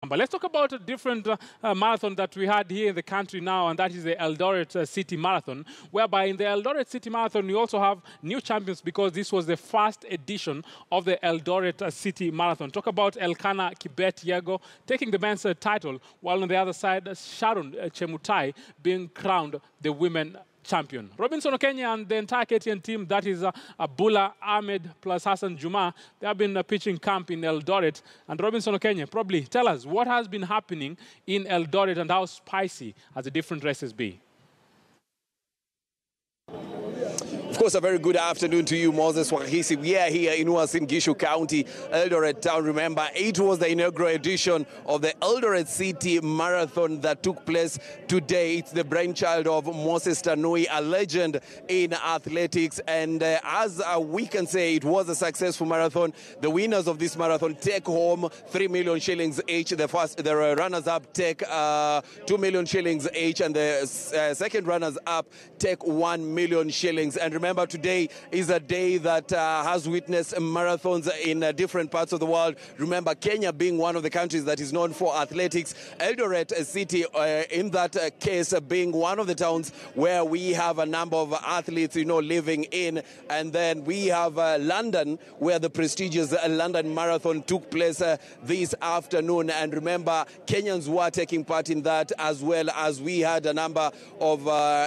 But let's talk about a different marathon that we had here in the country now, and that is the Eldoret City Marathon, whereby in the Eldoret City Marathon, we also have new champions because this was the first edition of the Eldoret City Marathon. Talk about Elkanah Kibet-Yego taking the men's title, while on the other side, Sharon Chemutai being crowned the women champion. Robinson Okenya and the entire KTN team, that is Abula Ahmed plus Hassan Juma, they have been pitching camp in Eldoret. And Robinson Okenya, probably tell us what has been happening in Eldoret and how spicy has the different races been. Of course, a very good afternoon to you, Moses Wahisi. We are here in Uasin Gishu County, Eldoret Town. Remember, it was the inaugural edition of the Eldoret City Marathon that took place today. It's the brainchild of Moses Tanui, a legend in athletics. And as we can say, it was a successful marathon. The winners of this marathon take home 3 million shillings each. The runners-up take 2 million shillings each. And the second runners-up take 1 million shillings. And remember, today is a day that has witnessed marathons in different parts of the world. Remember, Kenya being one of the countries that is known for athletics, Eldoret City, in that case, being one of the towns where we have a number of athletes, living in. And then we have London, where the prestigious London Marathon took place this afternoon. And remember, Kenyans were taking part in that, as well as we had a number of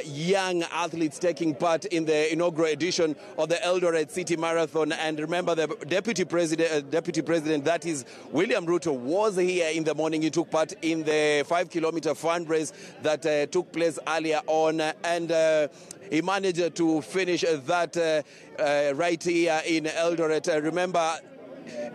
young athletes taking part in the inaugural edition of the Eldoret City Marathon. And remember, the deputy president, that is William Ruto, was here in the morning. He took part in the 5-kilometer fundraise that took place earlier on, and he managed to finish that right here in Eldoret. Remember,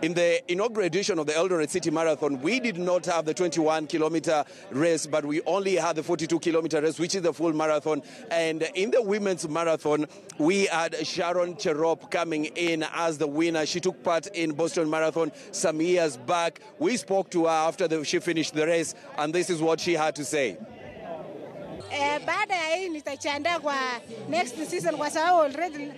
in the inaugural edition of the Eldoret City Marathon, we did not have the 21-kilometer race, but we only had the 42-kilometer race, which is the full marathon. And in the women's marathon, we had Sharon Cherop coming in as the winner. She took part in Boston Marathon some years back. We spoke to her after she finished the race, and this is what she had to say. Baada ya hii nitajiandaa kwa next season, kwa sababu already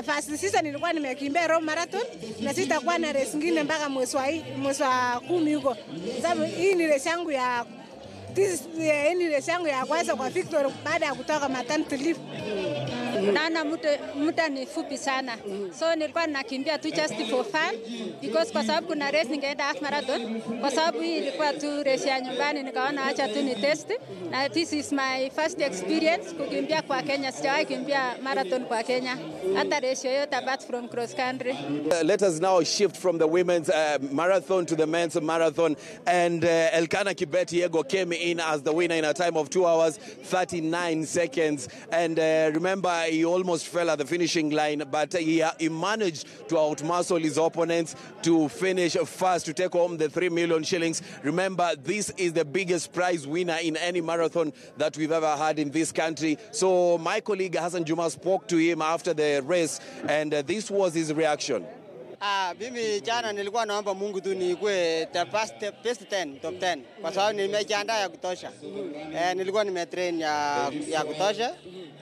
first season nilikuwa nimekimbia Rome Marathon, na sitakuwa na race nyingine mpaka mwezi wa 10 huko. Sababu hii ni race yangu ya kwanza kwa Victoria baada ya kutoka maternity leave. Naona muda ni fupi sana. So nilikuwa nakimbia tu just for fun, because kwa sababu kuna race ningeenda half marathon. Kwa sababu hii ilikuwa tu race ya nyumbani, nikaona acha tu ni test. Na this is my first experience kukimbia kwa Kenya. Sijawahi kimbia marathon kwa Kenya. Hata race yoyote apart from cross country. Let us now shift from the women's marathon to the men's marathon. And Elkanah Kibet-Yego came in as the winner in a time of 2 hours, 39 seconds. And remember, he almost fell at the finishing line, but he managed to outmuscle his opponents to finish first, to take home the 3 million shillings. Remember, this is the biggest prize winner in any marathon that we've ever had in this country. So my colleague Hassan Juma spoke to him after the race, and this was his reaction. Mimi jana nilikuwa naomba Mungu tu nikuwe best 10, top 10. Kwa sababu nimejiandaa ya kutosha. Nilikuwa nimetrain ya kutosha.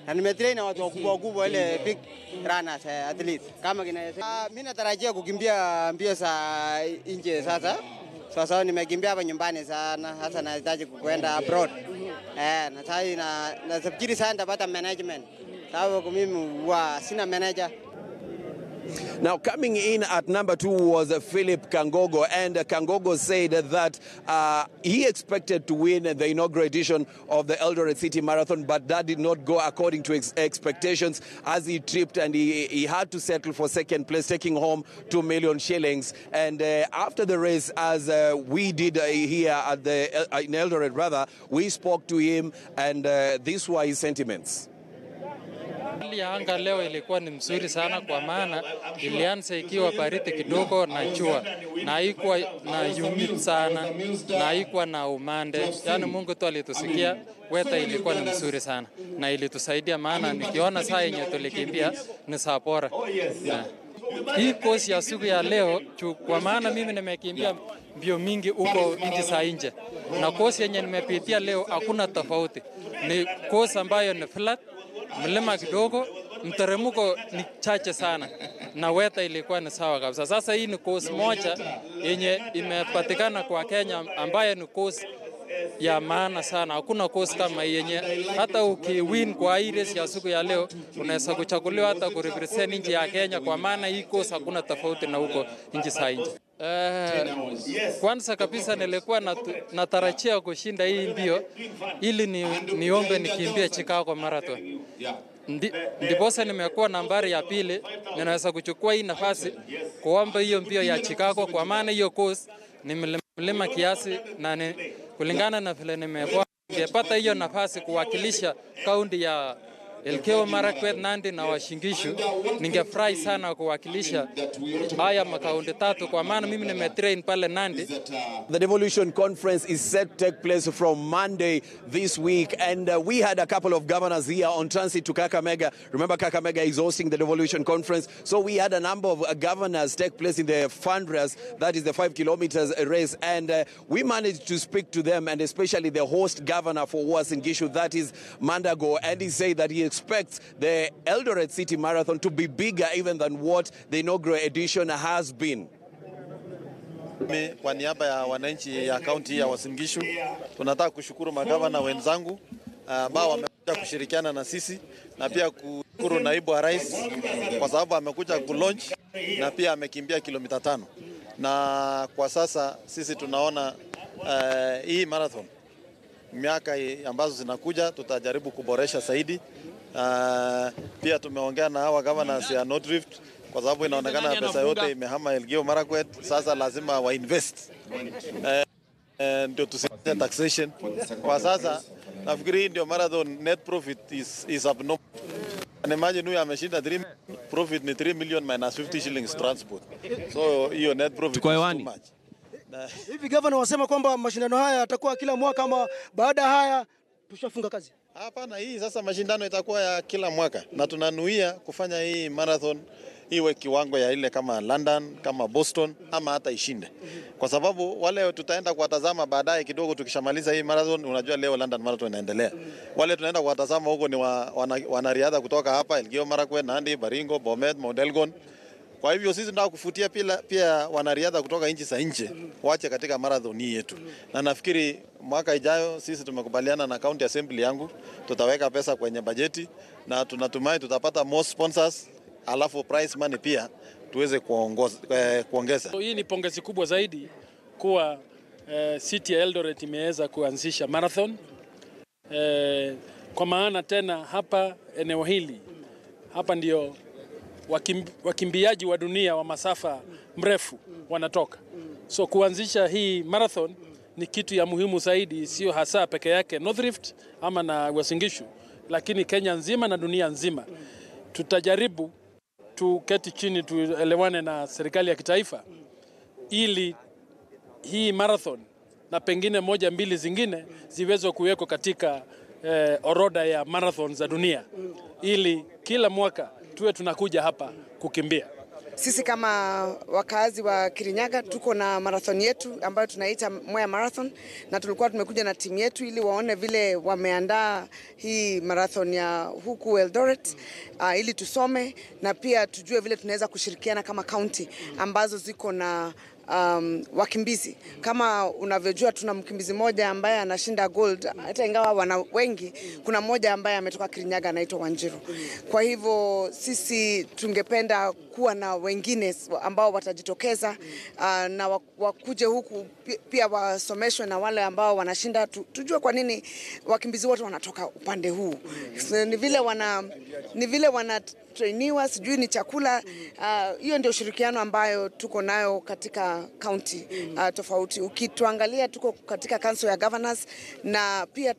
Na nimetrain na watu wakubwa ile big runners, athletes. Kama mimi natarajia kukimbia mbio za nje sasa. Sasa nimekimbia hapa nyumbani sana, hasa nahitaji kwenda abroad. Na sasa nafikiri sana nitapata management. Sababu mimi huwa sina manager. Now, coming in at number 2 was Philip Kangogo, and Kangogo said that he expected to win the inaugural edition of the Eldoret City Marathon, but that did not go according to expectations, as he tripped and he had to settle for second place, taking home 2 million shillings. And after the race, as we did here at in Eldoret, rather, we spoke to him, and these were his sentiments. Hali ya anga leo ilikuwa ni mzuri sana, kwa maana ilianza ikiwa baridi kidogo na jua, na haikuwa na humid sana, na haikuwa na umande. Yani Mungu tu alitusikia, weather ilikuwa ni mzuri sana na ilitusaidia, maana nikiona saa yenye tulikimbia ni saa bora. Hii kosi ya siku ya leo, kwa maana mimi nimekimbia mbio mingi huko nchi za nje, na kosi yenye nimepitia leo hakuna tofauti. Ni kosi ambayo ni flat, mlima kidogo, mteremko ni chache sana na weather ilikuwa ni sawa kabisa. Sasa hii ni course moja yenye imepatikana kwa Kenya ambaye ni course ya maana sana. Hakuna course kama hii yenye hata ukiwin kwa hii race ya siku ya leo unaweza kuchaguliwa hata kurepresent nchi ya Kenya, kwa maana hii course hakuna tofauti na huko nchi za nje. Kwanza kabisa nilikuwa natarajia kushinda hii mbio ili niombe nikimbie Chicago Marathon. Ndiposa nimekuwa nambari ya pili, ninaweza kuchukua hii nafasi kuomba hiyo mbio ya Chicago, kwa maana hiyo course ni mlima kiasi na kulingana na vile nimepata hiyo nafasi kuwakilisha kaunti ya Elgeyo Marakwet, Nandi na Uasin Gishu, ningefurahi sana kuwakilisha haya makaunti tatu, kwa maana mimi nimetrain pale Nandi. The devolution conference is set to take place from Monday this week, and we had a couple of governors here on transit to Kakamega. Remember, Kakamega is hosting the devolution conference, so we had a number of governors take place in the fundraise, that is the 5 kilometers race, and we managed to speak to them, and especially the host governor for Uasin Gishu, that is Mandago, and he said that he expects the Eldoret City Marathon to be bigger even than what the inaugural edition has been. Kwa niaba ya wananchi ya kaunti ya Uasin Gishu, tunataka kushukuru magavana wenzangu ambao wamekuja kushirikiana na sisi, na pia kushukuru naibu wa rais kwa sababu amekuja kulaunch na pia amekimbia kilomita 5. Na kwa sasa sisi tunaona hii marathon miaka ambazo zinakuja tutajaribu kuboresha zaidi. Pia tumeongea na hawa governors ya North Rift kwa sababu inaonekana pesa yote imehama Elgeyo Marakwet, sasa lazima wa invest ndio tusipate taxation. Kwa sasa nafikiri ndio marathon net profit is abnormal. And imagine huyu ameshinda 3 profit ni 3 million minus 50 shillings transport. So hiyo net profit is too much. Hivi governor wasema kwamba mashindano haya yatakuwa kila mwaka ama baada haya tushafunga kazi? Hapana, hii sasa mashindano itakuwa ya kila mwaka na tunanuia kufanya hii marathon iwe kiwango ya ile kama London, kama Boston ama hata ishinde. Kwa sababu wale tutaenda kuwatazama baadaye kidogo tukishamaliza hii marathon, unajua leo London Marathon inaendelea. Wale tunaenda kuwatazama huko ni wanariadha kutoka hapa Elgeyo Marakwet, Nandi, Baringo, Bomet, Mount Elgon. Kwa hivyo sisi tunataka kufutia pia wanariadha kutoka nchi za nje waache katika marathon hii yetu. Na nafikiri mwaka ijayo sisi tumekubaliana na county assembly yangu tutaweka pesa kwenye bajeti na tunatumai tutapata more sponsors, alafu prize money pia tuweze kuongeza. Hii ni pongezi kubwa zaidi kuwa City ya Eldoret imeweza kuanzisha marathon. Kwa maana tena hapa eneo hili hapa ndio wakimbiaji wa dunia wa masafa mrefu wanatoka. So kuanzisha hii marathon ni kitu ya muhimu zaidi, sio hasa peke yake North Rift ama na Uasin Gishu, lakini Kenya nzima na dunia nzima. Tutajaribu tuketi chini tuelewane na serikali ya kitaifa ili hii marathon na pengine 1-2 zingine ziweze kuwekwa katika orodha ya marathon za dunia ili kila mwaka tuwe tunakuja hapa kukimbia. Sisi kama wakazi wa Kirinyaga tuko na marathon yetu ambayo tunaita Mwea Marathon, na tulikuwa tumekuja na timu yetu ili waone vile wameandaa hii marathon ya huku Eldoret, ili tusome na pia tujue vile tunaweza kushirikiana kama county ambazo ziko na wakimbizi. Kama unavyojua tuna mkimbizi mmoja ambaye anashinda gold, hata ingawa wana wengi, kuna mmoja ambaye ametoka Kirinyaga anaitwa Wanjiru. Kwa hivyo sisi tungependa kuwa na wengine ambao watajitokeza na wakuje huku pia wasomeshwe na wale ambao wanashinda, tujue kwa nini wakimbizi wote wanatoka upande huu. Ni vile wana trainiwa, sijui ni chakula. Hiyo ndio ushirikiano ambayo tuko nayo katika county tofauti. Ukituangalia tuko katika council ya governors na pia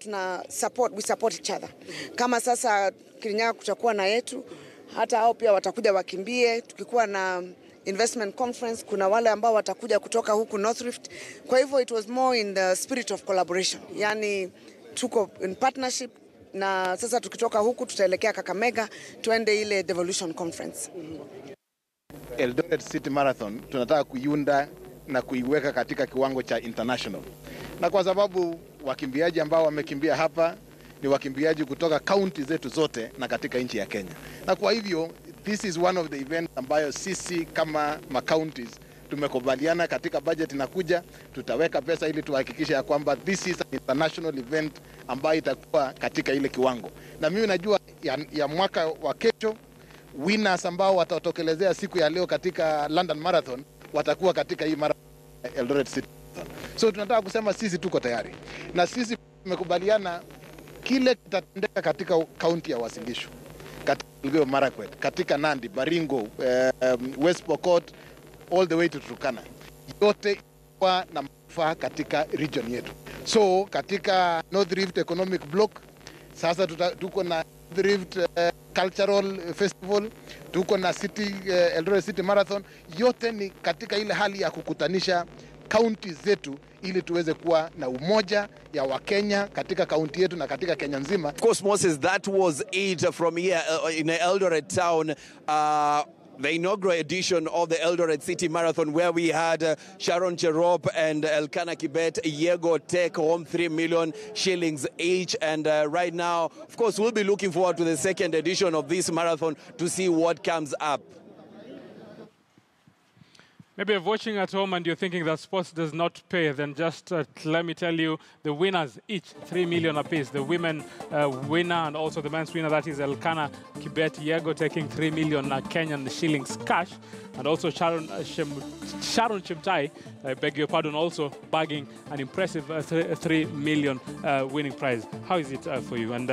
we support each other. Kama sasa Kirinyaga kutakuwa na yetu, hata hao pia watakuja wakimbie. Tukikuwa na investment conference kuna wale ambao watakuja kutoka huku North Rift. Kwa hivyo it was more in the spirit of collaboration. Yani tuko in partnership, na sasa tukitoka huku tutaelekea Kakamega tuende ile devolution conference. Eldoret City Marathon tunataka kuiunda na kuiweka katika kiwango cha international. Na kwa sababu wakimbiaji ambao wamekimbia hapa ni wakimbiaji kutoka kaunti zetu zote na katika nchi ya Kenya. Na kwa hivyo this is one of the events ambayo sisi kama ma-counties tumekubaliana katika budget inakuja, tutaweka pesa ili tuhakikishe ya kwamba this is an international event ambayo itakuwa katika ile kiwango. Na mimi najua ya mwaka wa kesho winners ambao watatokelezea siku ya leo katika London Marathon watakuwa katika hii marathon Eldoret City. So tunataka kusema sisi tuko tayari. Na sisi tumekubaliana kile kitatendeka katika kaunti ya Uasin Gishu, katika Elgeyo Marakwet, katika Nandi, Baringo, West Pokot, all the way to Turkana. Yote kwa na manufaa katika region yetu. So katika North Rift Economic Block sasa tuko na North Rift Cultural Festival, tuko na Eldoret City Marathon. Yote ni katika ile hali ya kukutanisha kaunti zetu ili tuweze kuwa na umoja ya Wakenya katika kaunti yetu na katika Kenya nzima. Of course, Moses, that was it from here in Eldoret town. The inaugural edition of the Eldoret City Marathon, where we had Sharon Cherop and Elkanah Kibet Yego take home 3 million shillings each. And right now, of course, we'll be looking forward to the second edition of this marathon to see what comes up. Maybe you're watching at home and you're thinking that sports does not pay, then just let me tell you, the winners each 3 million apiece. The women winner and also the men's winner, that is Elkanah Kibet Yego, taking 3 million Kenyan shillings cash. And also Sharon Chimtai, I beg your pardon, also bagging an impressive 3 million winning prize. How is it for you? And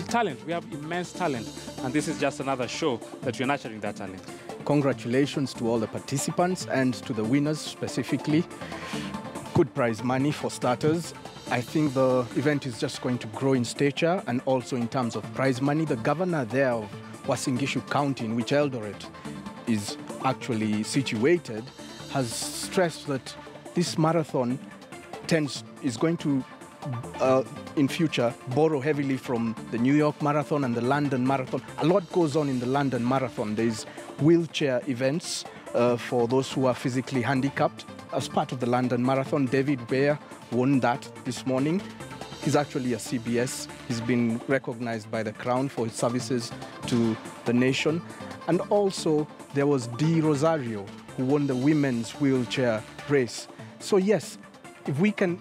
talent, we have immense talent. And this is just another show that we're nurturing that talent. Congratulations to all the participants and to the winners specifically. Good prize money for starters. I think the event is just going to grow in stature and also in terms of prize money. The governor there of Uasin Gishu County, in which Eldoret is actually situated, has stressed that this marathon is going to in future borrow heavily from the New York Marathon and the London Marathon. A lot goes on in the London Marathon. There's wheelchair events for those who are physically handicapped. As part of the London Marathon, David Weir won that this morning. He's actually a CBS. He's been recognized by the Crown for his services to the nation. And also there was Dee Rosario, who won the women's wheelchair race. So yes, if we can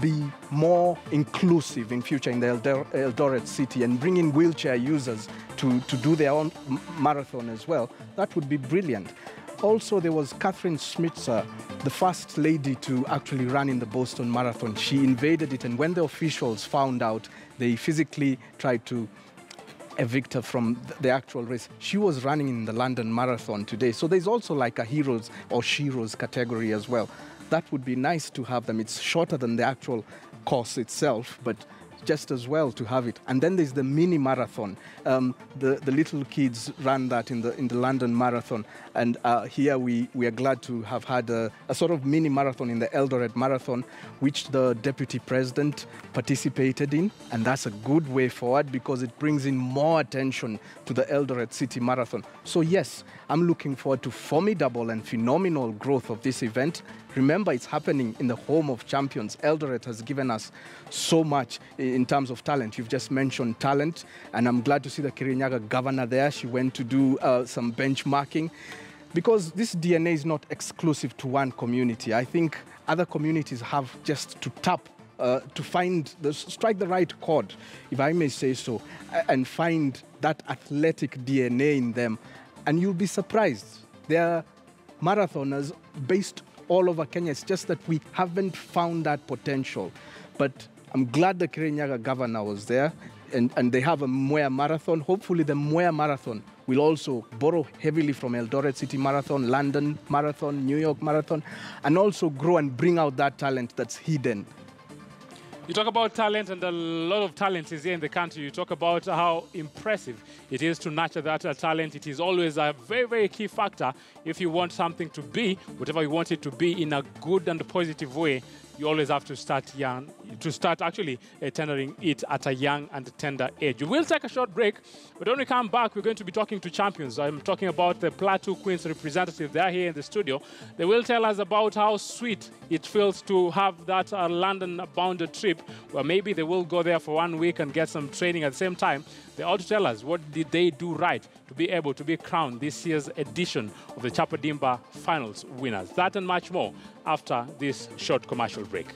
be more inclusive in future in the Eldoret City and bring in wheelchair users to do their own marathon as well, that would be brilliant. Also, there was Catherine Schmitzer, the first lady to actually run in the Boston Marathon. She invaded it, and when the officials found out, they physically tried to evict her from the actual race. She was running in the London Marathon today. So there's also like a heroes or sheroes category as well. That would be nice to have them. It's shorter than the actual course itself, but just as well to have it. And then there's the mini marathon. The little kids ran that in the London Marathon. And here we are glad to have had a sort of mini marathon in the Eldoret Marathon, which the Deputy President participated in. And that's a good way forward because it brings in more attention to the Eldoret City Marathon. So yes, I'm looking forward to formidable and phenomenal growth of this event. Remember, it's happening in the home of champions. Eldoret has given us so much in terms of talent. You've just mentioned talent, and I'm glad to see the Kirinyaga governor there. She went to do some benchmarking, because this DNA is not exclusive to one community. I think other communities have just to tap, to strike the right chord, if I may say so, and find that athletic DNA in them. And you'll be surprised. There are marathoners based all over Kenya. It's just that we haven't found that potential. But I'm glad the Kirinyaga governor was there, and they have a Mwea Marathon. Hopefully the Mwea Marathon will also borrow heavily from Eldoret City Marathon, London Marathon, New York Marathon, and also grow and bring out that talent that's hidden. You talk about talent, and a lot of talent is here in the country. You talk about how impressive it is to nurture that talent. It is always a very, very key factor if you want something to be, whatever you want it to be, in a good and positive way. you always have to start young, actually tendering it at a young and tender age. We will take a short break, but when we come back, we're going to be talking to champions. I'm talking about the Plateau Queens representative. They're here in the studio. They will tell us about how sweet it feels to have that London-bounded trip, where maybe they will go there for 1 week and get some training at the same time. They ought to tell us what did they do right to be able to be crowned this year's edition of the Chapadimba Finals winners. That and much more after this short commercial break.